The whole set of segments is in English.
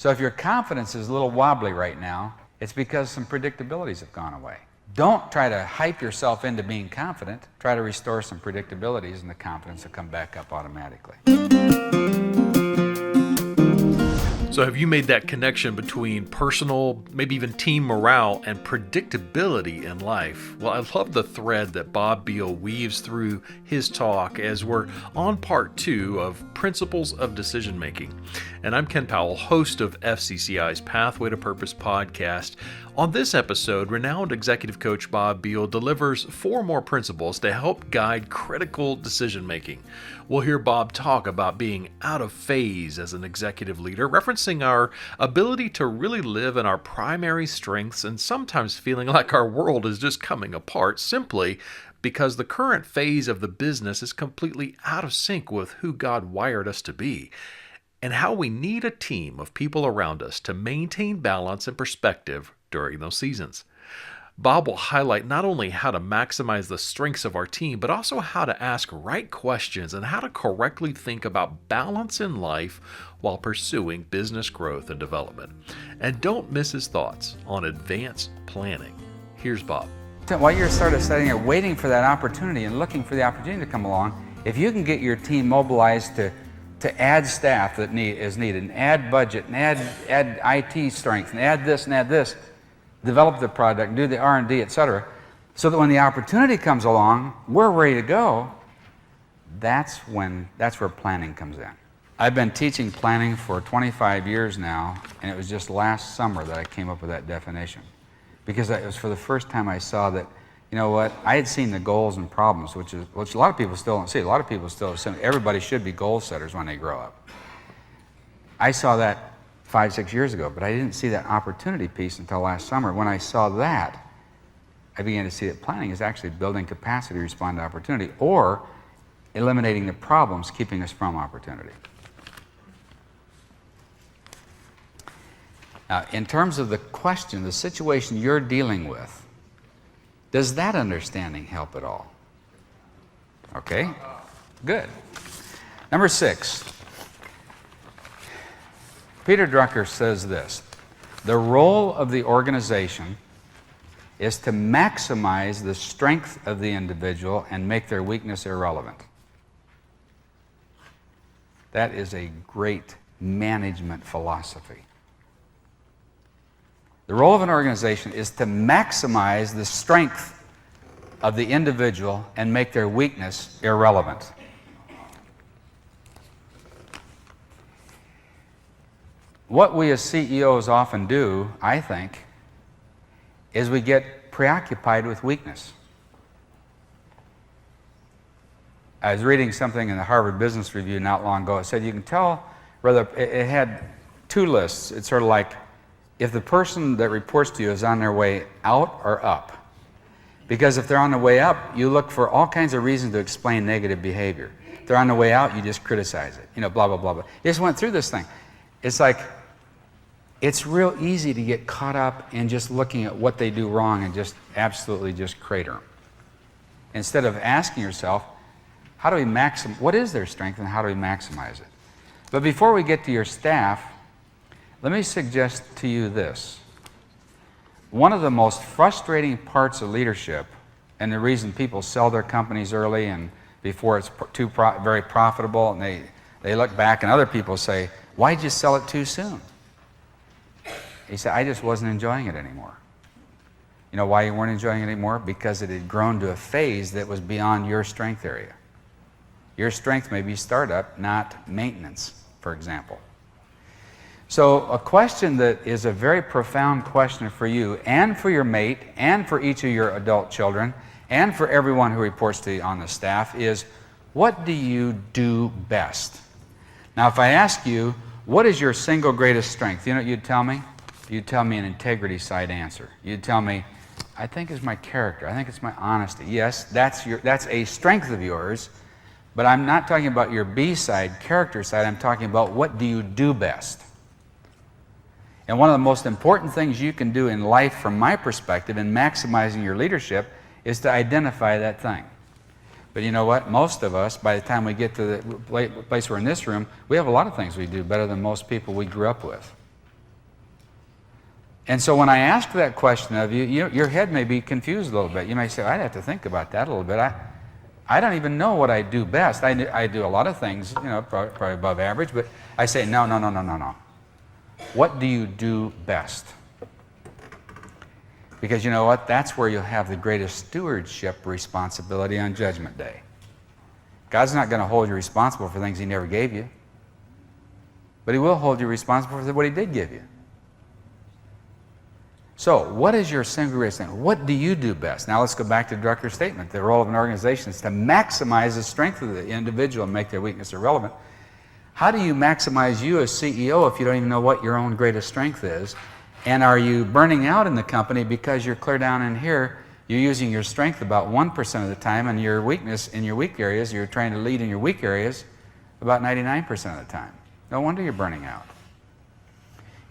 So if your confidence is a little wobbly right now, it's because some predictabilities have gone away. Don't try to hype yourself into being confident. Try to restore some predictabilities, and the confidence will come back up automatically. So have you made that connection between personal, maybe even team morale and predictability in life? Well, I love the thread that Bobb Biehl weaves through his talk as we're on part 2 of Principles of Decision Making. And I'm Ken Powell, host of FCCI's Pathway to Purpose podcast. On this episode, renowned executive coach Bobb Biehl delivers 4 more principles to help guide critical decision making. We'll hear Bob talk about being out of phase as an executive leader, referencing our ability to really live in our primary strengths and sometimes feeling like our world is just coming apart simply because the current phase of the business is completely out of sync with who God wired us to be, and how we need a team of people around us to maintain balance and perspective during those seasons. Bob will highlight not only how to maximize the strengths of our team, but also how to ask right questions and how to correctly think about balance in life while pursuing business growth and development. And don't miss his thoughts on advanced planning. Here's Bob. While you're sort of sitting there waiting for that opportunity and looking for the opportunity to come along, if you can get your team mobilized to add staff that is needed, and add budget, and add IT strength, and add this, develop the product, do the R&D, etc., so that when the opportunity comes along, we're ready to go. That's where planning comes in. I've been teaching planning for 25 years now, and it was just last summer that I came up with that definition, because it was for the first time I saw that, you know what, I had seen the goals and problems, which a lot of people still don't see. A lot of people still assume everybody should be goal setters when they grow up. I saw that 5-6 years ago, but I didn't see that opportunity piece until last summer. When I saw that, I began to see that planning is actually building capacity to respond to opportunity, or eliminating the problems keeping us from opportunity. Now, in terms of the question, the situation you're dealing with, does that understanding help at all? Okay, good. Number 6. Peter Drucker says this: the role of the organization is to maximize the strength of the individual and make their weakness irrelevant. That is a great management philosophy. The role of an organization is to maximize the strength of the individual and make their weakness irrelevant. What we as CEOs often do, I think, is we get preoccupied with weakness. I was reading something in the Harvard Business Review not long ago. It said you can tell, it had 2 lists. It's sort of like if the person that reports to you is on their way out or up. Because if they're on the way up, you look for all kinds of reasons to explain negative behavior. If they're on the way out, you just criticize it. Blah, blah, blah, blah. You just went through this thing. It's like, it's real easy to get caught up in just looking at what they do wrong and just absolutely just crater them. Instead of asking yourself, what is their strength and how do we maximize it? But before we get to your staff, let me suggest to you this. One of the most frustrating parts of leadership, and the reason people sell their companies early and before it's very profitable, and they look back and other people say, why'd you sell it too soon? He said, I just wasn't enjoying it anymore. You know why you weren't enjoying it anymore? Because it had grown to a phase that was beyond your strength area. Your strength may be startup, not maintenance, for example. So a question that is a very profound question for you and for your mate and for each of your adult children and for everyone who reports to you on the staff is, what do you do best? Now, if I ask you, what is your single greatest strength? You know what you'd tell me? You'd tell me an integrity side answer. You'd tell me, I think it's my character. I think it's my honesty. Yes, that's a strength of yours, but I'm not talking about your B side, character side. I'm talking about what do you do best? And one of the most important things you can do in life, from my perspective, in maximizing your leadership, is to identify that thing. But you know what? Most of us, by the time we get to the place we're in this room, we have a lot of things we do better than most people we grew up with. And so when I ask that question of you, your head may be confused a little bit. You may say, I'd have to think about that a little bit. I don't even know what I do best. I do a lot of things, probably above average, but I say, no. What do you do best? Because you know what? That's where you'll have the greatest stewardship responsibility on Judgment Day. God's not going to hold you responsible for things He never gave you, but He will hold you responsible for what He did give you. So, what is your single greatest thing? What do you do best? Now, let's go back to the director's statement. The role of an organization is to maximize the strength of the individual and make their weakness irrelevant. How do you maximize you as CEO if you don't even know what your own greatest strength is? And are you burning out in the company because you're clear down in here, you're using your strength about 1% of the time, and your weakness in your weak areas, you're trying to lead in your weak areas about 99% of the time. No wonder you're burning out.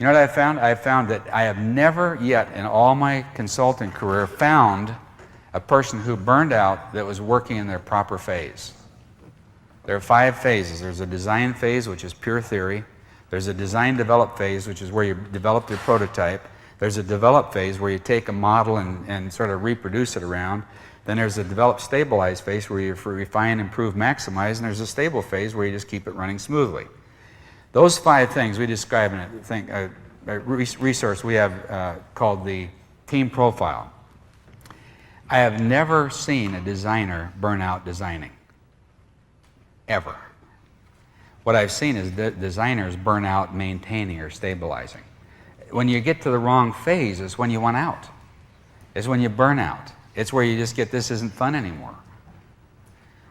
You know what I've found? I've found that I have never yet in all my consulting career found a person who burned out that was working in their proper phase. There are 5 phases. There's a design phase, which is pure theory. There's a design-develop phase, which is where you develop your prototype. There's a develop phase where you take a model and sort of reproduce it around. Then there's a develop-stabilize phase where you refine, improve, maximize. And there's a stable phase where you just keep it running smoothly. Those 5 things we describe in a resource we have called the team profile. I have never seen a designer burn out designing, ever. What I've seen is designers burn out maintaining or stabilizing. When you get to the wrong phase is when you want out. It's when you burn out. It's where you just get, this isn't fun anymore.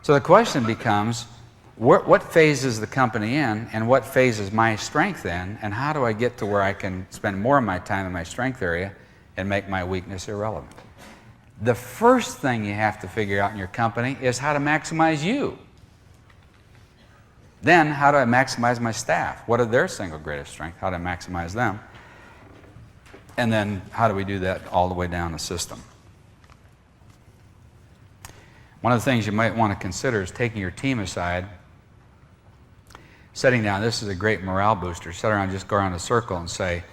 So the question becomes, what phase is the company in, and what phase is my strength in, and how do I get to where I can spend more of my time in my strength area and make my weakness irrelevant? The first thing you have to figure out in your company is how to maximize you. Then, how do I maximize my staff? What are their single greatest strength? How do I maximize them? And then, how do we do that all the way down the system? One of the things you might want to consider is taking your team aside, sitting down. This is a great morale booster. Sit around, just go around a circle and say,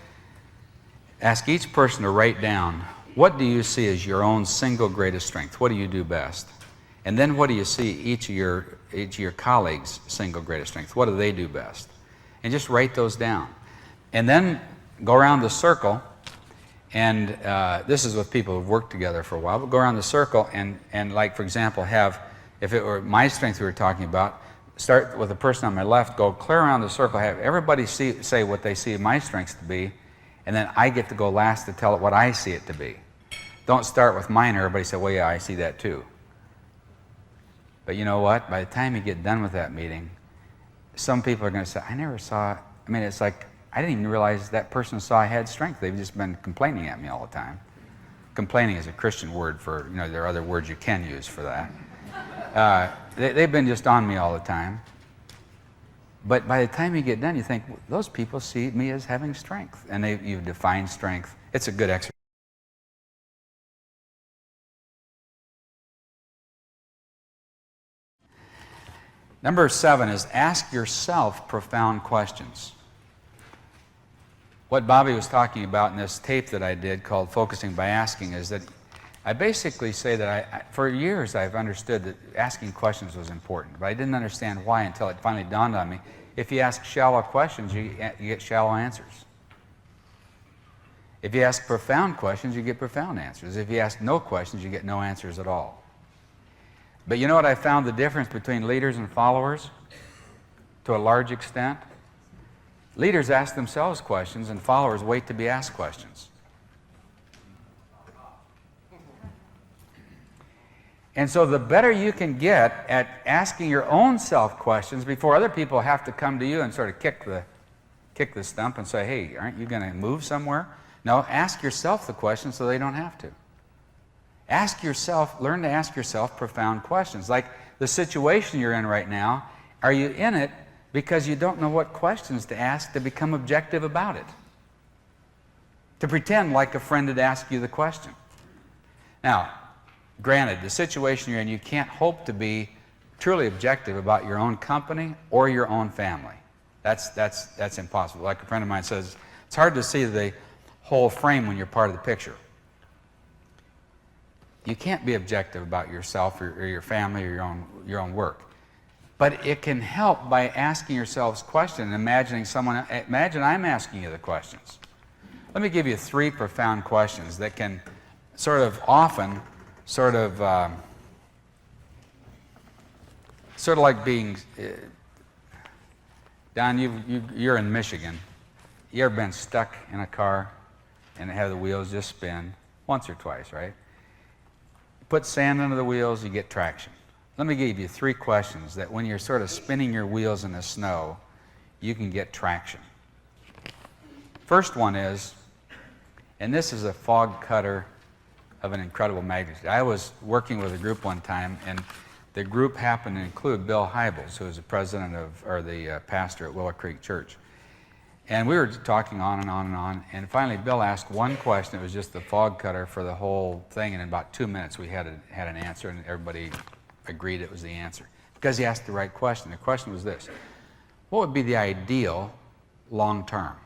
ask each person to write down, what do you see as your own single greatest strength? What do you do best? And then what do you see each of your colleagues' single greatest strength? What do they do best? And just write those down. And then go around the circle, and this is with people who've worked together for a while, but go around the circle and like, for example, have, if it were my strength we were talking about, start with the person on my left, go clear around the circle, have everybody say what they see my strengths to be, and then I get to go last to tell it what I see it to be. Don't start with mine, everybody say, well, yeah, I see that too. But you know what? By the time you get done with that meeting, some people are going to say, I never saw, I mean, it's like, I didn't even realize that person saw I had strength. They've just been complaining at me all the time. Complaining is a Christian word for, there are other words you can use for that. They've been just on me all the time. But by the time you get done, you think, those people see me as having strength. And you've defined strength. It's a good exercise. Number 7 is ask yourself profound questions. What Bobby was talking about in this tape that I did called Focusing by Asking is that I basically say that for years I've understood that asking questions was important, but I didn't understand why until it finally dawned on me. If you ask shallow questions, you get shallow answers. If you ask profound questions, you get profound answers. If you ask no questions, you get no answers at all. But you know what I found the difference between leaders and followers to a large extent? Leaders ask themselves questions and followers wait to be asked questions. And so the better you can get at asking your own self questions before other people have to come to you and sort of kick the stump and say, hey, aren't you going to move somewhere? No, ask yourself the question so they don't have to. Learn to ask yourself profound questions. Like the situation you're in right now, are you in it because you don't know what questions to ask to become objective about it? To pretend like a friend had asked you the question. Now, granted, the situation you're in, you can't hope to be truly objective about your own company or your own family. That's impossible. Like a friend of mine says, it's hard to see the whole frame when you're part of the picture. You can't be objective about yourself or your family or your own work. But it can help by asking yourselves questions, imagine I'm asking you the questions. Let me give you 3 profound questions that can sort of like being, Don, you're in Michigan. You ever been stuck in a car and have the wheels just spin? Once or twice, right? You put sand under the wheels, you get traction. Let me give you 3 questions that when you're sort of spinning your wheels in the snow, you can get traction. First one is, and this is a fog cutter of an incredible magnitude. I was working with a group one time, and the group happened to include Bill Hybels, who is the president or the pastor at Willow Creek Church. And we were talking on and on and on, and finally Bill asked one question. It was just the fog cutter for the whole thing, and in about 2 minutes we had an answer, and everybody agreed it was the answer. Because he asked the right question. The question was this: what would be the ideal long term?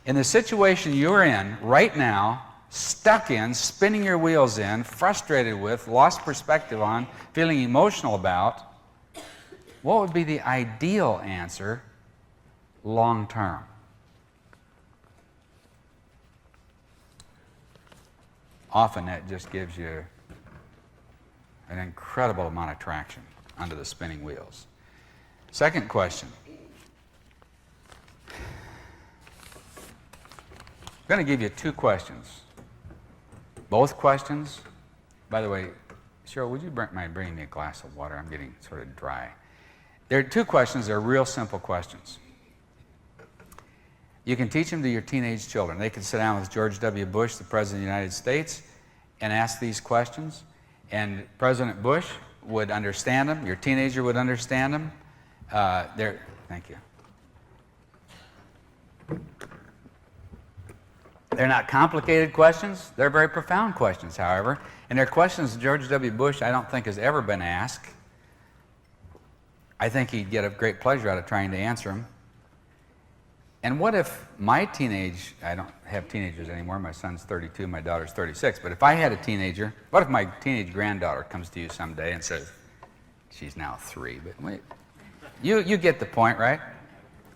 In the situation you're in right now, stuck in, spinning your wheels in, frustrated with, lost perspective on, feeling emotional about, what would be the ideal answer long term? Often that just gives you an incredible amount of traction under the spinning wheels. Second question. I'm going to give you 2 questions. Both questions, by the way, Cheryl, would you mind bringing me a glass of water? I'm getting sort of dry. There are 2 questions. They're real simple questions. You can teach them to your teenage children. They can sit down with George W. Bush, the President of the United States, and ask these questions. And President Bush would understand them. Your teenager would understand them. Thank you. They're not complicated questions. They're very profound questions, however. And they're questions George W. Bush, I don't think, has ever been asked. I think he'd get a great pleasure out of trying to answer them. And what if I don't have teenagers anymore. My son's 32, my daughter's 36. But if I had a teenager, what if my teenage granddaughter comes to you someday and says, she's now 3, but wait, you get the point, right?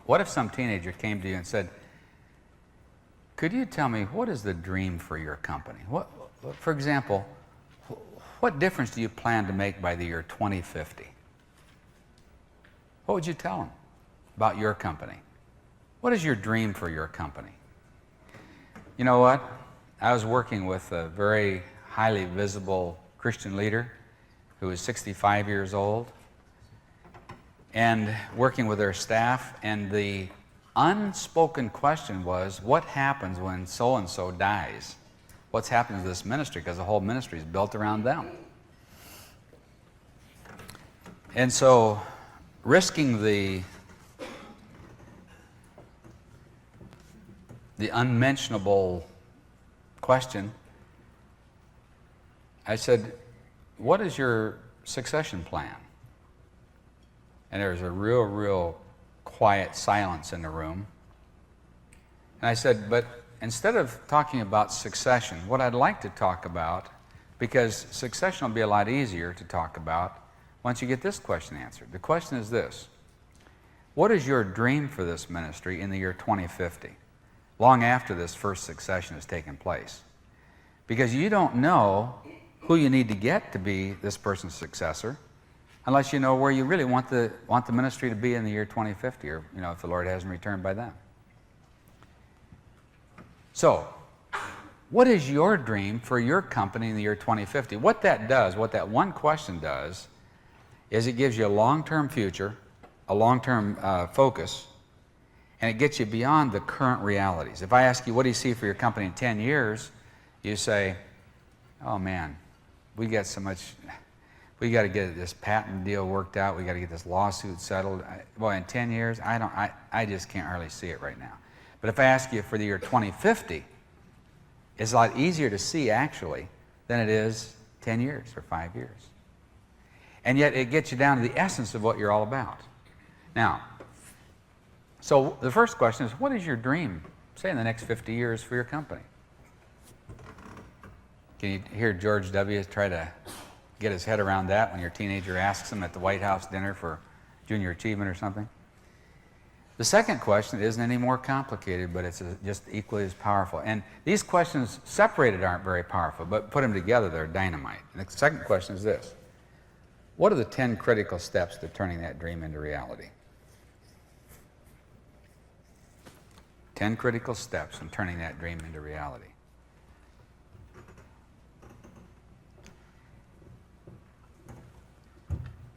What if some teenager came to you and said, could you tell me, what is the dream for your company? For example, what difference do you plan to make by the year 2050? What would you tell them about your company? What is your dream for your company? You know what? I was working with a very highly visible Christian leader who was 65 years old, and working with their staff, and the unspoken question was, what happens when so-and-so dies? What's happened to this ministry? Because the whole ministry is built around them. And so, risking the unmentionable question, I said, what is your succession plan? And there was a real quiet silence in the room. And I said, but instead of talking about succession, what I'd like to talk about, because succession will be a lot easier to talk about once you get this question answered. The question is this: what is your dream for this ministry in the year 2050, long after this first succession has taken place? Because you don't know who you need to get to be this person's successor unless you know where you really want the ministry to be in the year 2050, or if the Lord hasn't returned by then. So, what is your dream for your company in the year 2050? What that one question does, is it gives you a long-term future, a long-term focus, and it gets you beyond the current realities. If I ask you, what do you see for your company in 10 years? You say, oh man, we got to get this patent deal worked out. We got to get this lawsuit settled. In 10 years, I just can't hardly see it right now. But if I ask you for the year 2050, it's a lot easier to see actually than it is 10 years or 5 years. And yet it gets you down to the essence of what you're all about. Now, so the first question is, what is your dream say in the next 50 years for your company? Can you hear George W. try to get his head around that when your teenager asks him at the White House dinner for junior achievement or something? The second question isn't any more complicated, but it's just equally as powerful. And these questions separated aren't very powerful, but put them together, they're dynamite. And the second question is this: what are the 10 critical steps to turning that dream into reality? 10 critical steps in turning that dream into reality.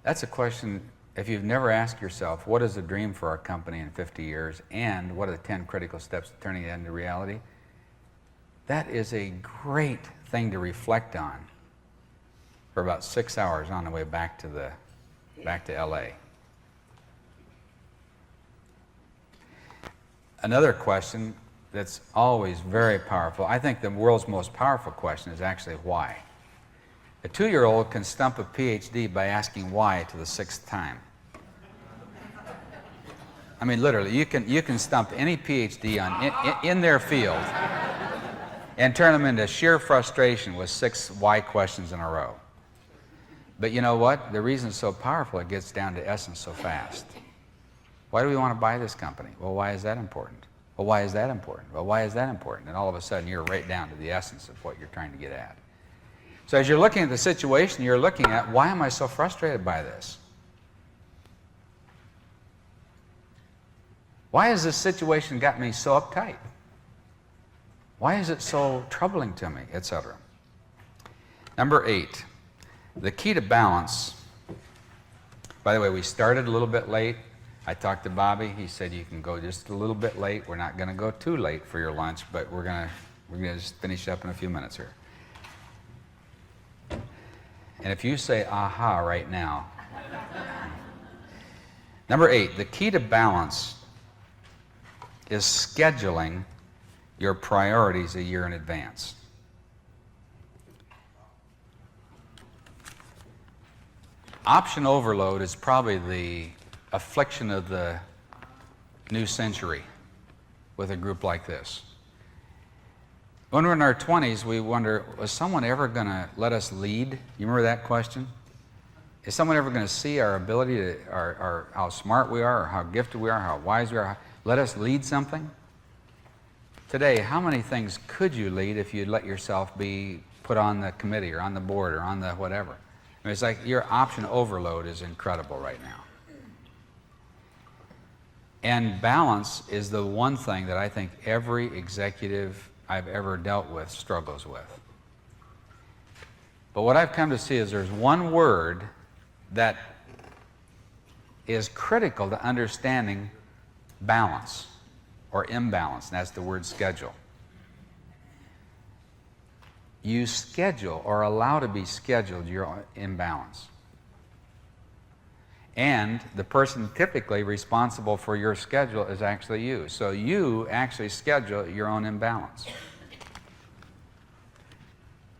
That's a question, if you've never asked yourself, what is the dream for our company in 50 years, and what are the 10 critical steps to turning it into reality? That is a great thing to reflect on for about 6 hours on the way back to LA. Another question that's always very powerful, I think the world's most powerful question is actually why. A 2-year-old can stump a PhD by asking why to the 6th time. I mean, literally, you can stump any PhD in their field and turn them into sheer frustration with 6 why questions in a row. But you know what? The reason it's so powerful, it gets down to essence so fast. Why do we want to buy this company? Well, why is that important? Well, why is that important? Well, why is that important? And all of a sudden, you're right down to the essence of what you're trying to get at. So as you're looking at the situation, you're looking at, why am I so frustrated by this? Why has this situation got me so uptight? Why is it so troubling to me, etc.? Number 8, the key to balance. By the way, we started a little bit late. I talked to Bobby. He said you can go just a little bit late. We're not going to go too late for your lunch, but we're going to just finish up in a few minutes here. And if you say aha right now. Number 8, the key to balance is scheduling your priorities a year in advance. Option overload is probably the affliction of the new century with a group like this. When we're in our 20s, we wonder, was someone ever going to let us lead? You remember that question? Is someone ever going to see our ability, to, how smart we are, or how gifted we are, how wise we are, let us lead something? Today, how many things could you lead if you'd let yourself be put on the committee or on the board or on the whatever? I mean, it's like your option overload is incredible right now. And balance is the one thing that I think every executive I've ever dealt with struggles with. But what I've come to see is there's one word that is critical to understanding balance or imbalance, and that's the word schedule. You schedule or allow to be scheduled your imbalance. And the person typically responsible for your schedule is actually you. So you actually schedule your own imbalance.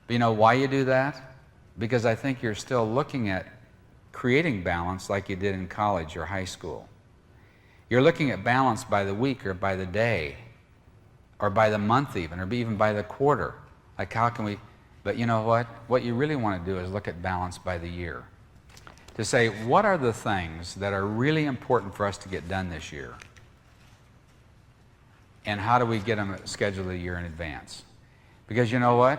But you know why you do that? Because I think you're still looking at creating balance like you did in college or high school. You're looking at balance by the week or by the day or by the month even, or even by the quarter. Like how can we, but you know what? What you really want to do is look at balance by the year. To say, what are the things that are really important for us to get done this year? And how do we get them scheduled a year in advance? Because you know what?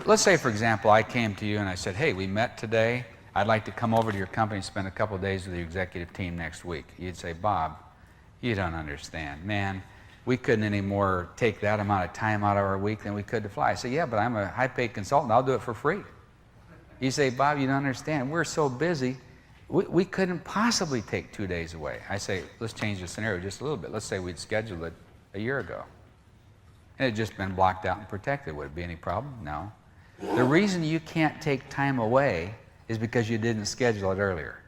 Let's say, for example, I came to you and I said, hey, we met today. I'd like to come over to your company and spend a couple of days with the executive team next week. You'd say, Bob, you don't understand. Man, we couldn't anymore take that amount of time out of our week than we could to fly. I say, yeah, but I'm a high-paid consultant. I'll do it for free. You say, Bob, you don't understand. We're so busy, we couldn't possibly take 2 days away. I say, let's change the scenario just a little bit. Let's say we'd scheduled it a year ago. And it had just been blocked out and protected. Would it be any problem? No. The reason you can't take time away is because you didn't schedule it earlier.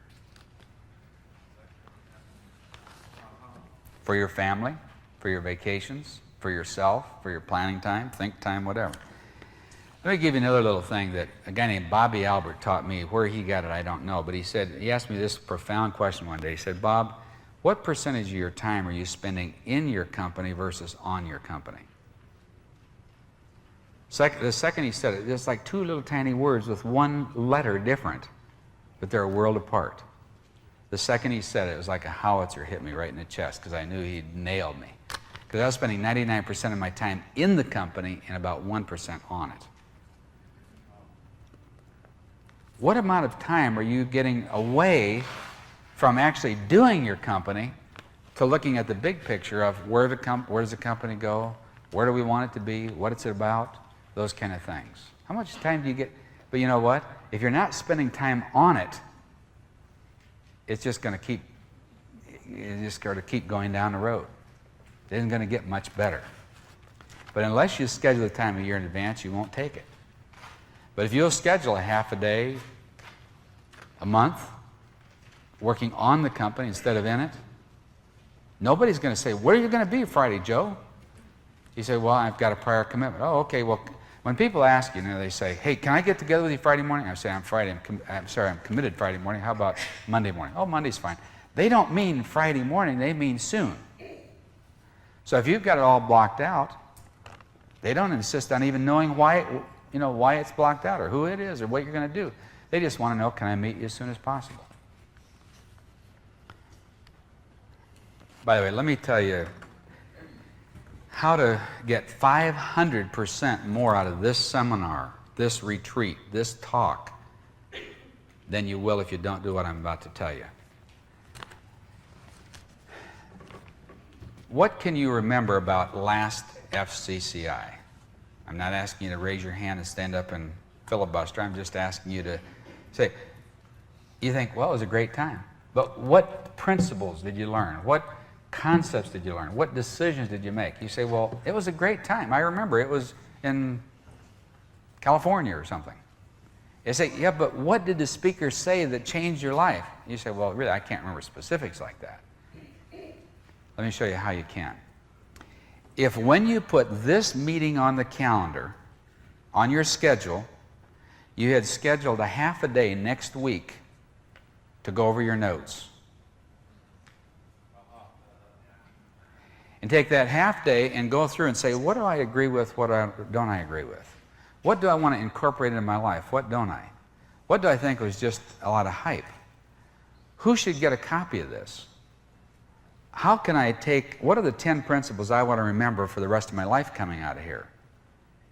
For your family, for your vacations, for yourself, for your planning time, think time, whatever. Let me give you another little thing that a guy named Bobby Albert taught me. Where he got it, I don't know. But he asked me this profound question one day. He said, Bob, what percentage of your time are you spending in your company versus on your company? The second he said it, it's like two little tiny words with one letter different, but they're a world apart. The second he said it, it was like a howitzer hit me right in the chest because I knew he'd nailed me. Because I was spending 99% of my time in the company and about 1% on it. What amount of time are you getting away from actually doing your company to looking at the big picture of where does the company go, where do we want it to be, what it's about, those kind of things. How much time do you get? But you know what? If you're not spending time on it, it's just going to keep going down the road. It isn't going to get much better. But unless you schedule the time a year in advance, you won't take it. But if you'll schedule a half a day, a month, working on the company instead of in it, nobody's going to say, where are you going to be Friday, Joe? You say, well, I've got a prior commitment. Oh, okay, well, when people ask you, they say, hey, can I get together with you Friday morning? I say, I'm committed Friday morning. How about Monday morning? Oh, Monday's fine. They don't mean Friday morning, they mean soon. So if you've got it all blocked out, they don't insist on even knowing why it's blocked out or who it is or what you're going to do. They just want to know, can I meet you as soon as possible? By the way, let me tell you how to get 500% more out of this seminar, this retreat, this talk, than you will if you don't do what I'm about to tell you. What can you remember about last FCCI? I'm not asking you to raise your hand and stand up and filibuster. I'm just asking you to say, you think, well, it was a great time. But what principles did you learn? What concepts did you learn? What decisions did you make? You say, well, it was a great time. I remember it was in California or something. You say, yeah, but what did the speaker say that changed your life? You say, well, really, I can't remember specifics like that. Let me show you how you can. If when you put this meeting on the calendar, on your schedule, you had scheduled a half a day next week to go over your notes, and take that half day and go through and say, what do I agree with, what don't I agree with? What do I want to incorporate into my life, what don't I? What do I think was just a lot of hype? Who should get a copy of this? How can I what are the 10 principles I want to remember for the rest of my life coming out of here?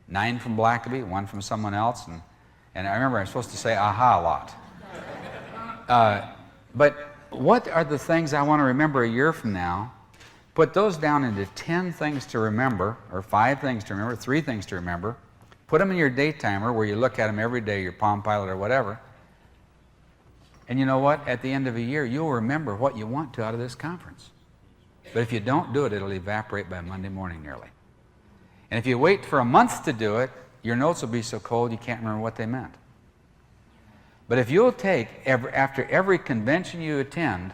9 from Blackaby, 1 from someone else, and I remember I'm supposed to say aha a lot. But what are the things I want to remember a year from now? Put those down into 10 things to remember, or 5 things to remember, 3 things to remember. Put them in your day timer where you look at them every day, your Palm Pilot or whatever. And you know what? At the end of a year, you'll remember what you want to out of this conference. But if you don't do it, it'll evaporate by Monday morning nearly. And if you wait for a month to do it, your notes will be so cold you can't remember what they meant. But if you'll take, after every convention you attend,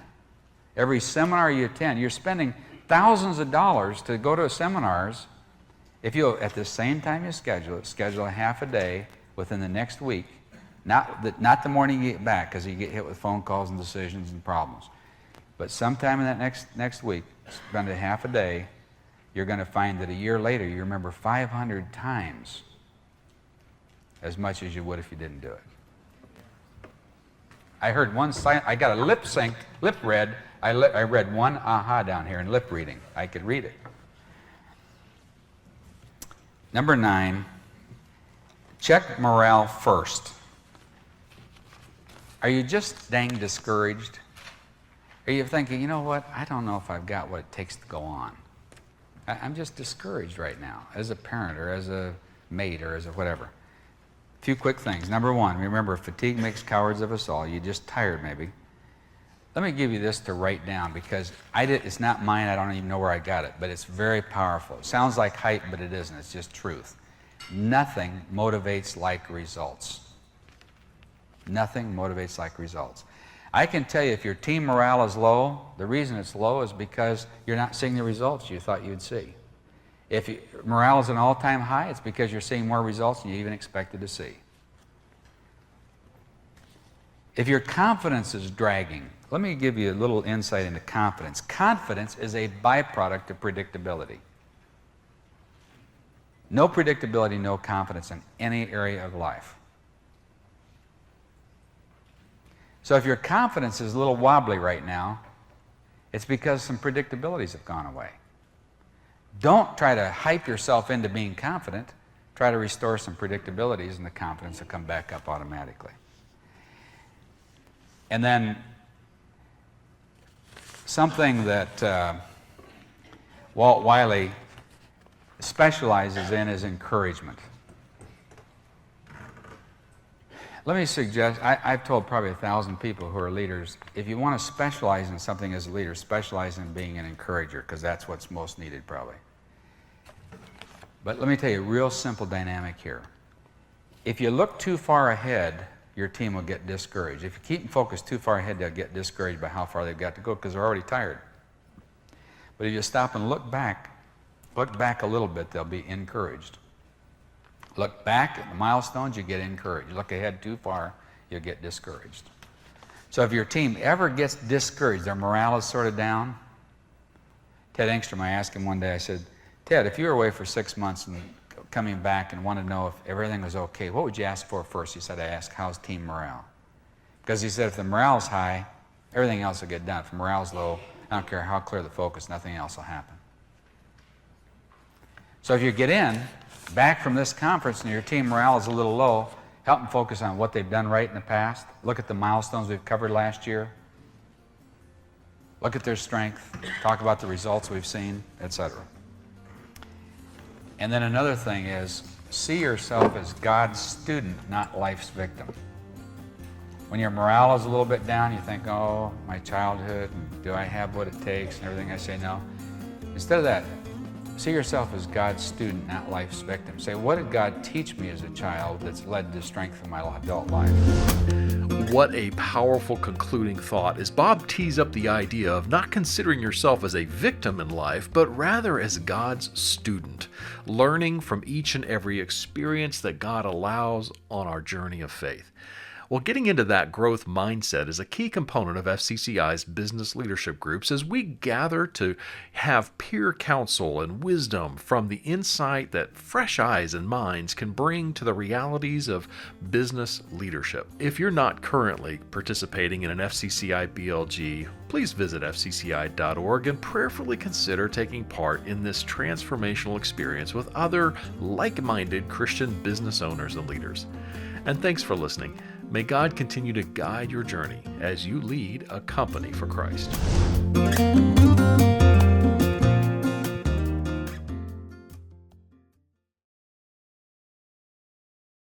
every seminar you attend, you're spending thousands of dollars to go to seminars. If you'll, at the same time you schedule a half a day within the next week, not the morning you get back because you get hit with phone calls and decisions and problems. But sometime in that next week, spend a half a day, you're going to find that a year later you remember 500 times as much as you would if you didn't do it. I heard one sign, I got a lip read. I read one aha down here in lip reading. I could read it. Number 9, check morale first. Are you just dang discouraged? Are you thinking, you know what, I don't know if I've got what it takes to go on. I'm just discouraged right now as a parent or as a mate or as a whatever. A few quick things. Number 1, remember, fatigue makes cowards of us all. You're just tired maybe. Let me give you this to write down because it's not mine. I don't even know where I got it, but it's very powerful. It sounds like hype, but it isn't. It's just truth. Nothing motivates like results. Nothing motivates like results. I can tell you if your team morale is low, the reason it's low is because you're not seeing the results you thought you'd see. If morale is an all-time high, it's because you're seeing more results than you even expected to see. If your confidence is dragging, let me give you a little insight into confidence. Confidence is a byproduct of predictability. No predictability, no confidence in any area of life. So if your confidence is a little wobbly right now, it's because some predictabilities have gone away. Don't try to hype yourself into being confident. Try to restore some predictabilities, and the confidence will come back up automatically. And then something that Walt Wiley specializes in is encouragement. Let me suggest, I've told probably 1,000 people who are leaders, if you want to specialize in something as a leader, specialize in being an encourager, because that's what's most needed probably. But let me tell you a real simple dynamic here. If you look too far ahead, your team will get discouraged. If you keep them focused too far ahead, they'll get discouraged by how far they've got to go because they're already tired. But if you stop and look back a little bit, they'll be encouraged. Look back at the milestones, you get encouraged. Look ahead too far, you'll get discouraged. So if your team ever gets discouraged, their morale is sort of down. Ted Engstrom, I asked him one day, I said, Ted, if you were away for 6 months and coming back and wanted to know if everything was okay, what would you ask for first? He said, I ask, how's team morale? Because he said, if the morale's high, everything else will get done. If the morale's low, I don't care how clear the focus, nothing else will happen. So if you get back from this conference and your team morale is a little low, help them focus on what they've done right in the past. Look at the milestones we've covered last year. Look at their strength. Talk about the results we've seen, etc. And then another thing is, see yourself as God's student, not life's victim. When your morale is a little bit down, you think, oh, my childhood, and do I have what it takes, and everything. I say no. Instead of that, see yourself as God's student, not life's victim. Say, what did God teach me as a child that's led to strength in my adult life? What a powerful concluding thought as Bobb tees up the idea of not considering yourself as a victim in life, but rather as God's student, learning from each and every experience that God allows on our journey of faith. Well, getting into that growth mindset is a key component of FCCI's business leadership groups as we gather to have peer counsel and wisdom from the insight that fresh eyes and minds can bring to the realities of business leadership. If you're not currently participating in an FCCI BLG, please visit fcci.org and prayerfully consider taking part in this transformational experience with other like-minded Christian business owners and leaders. And thanks for listening. May God continue to guide your journey as you lead a company for Christ.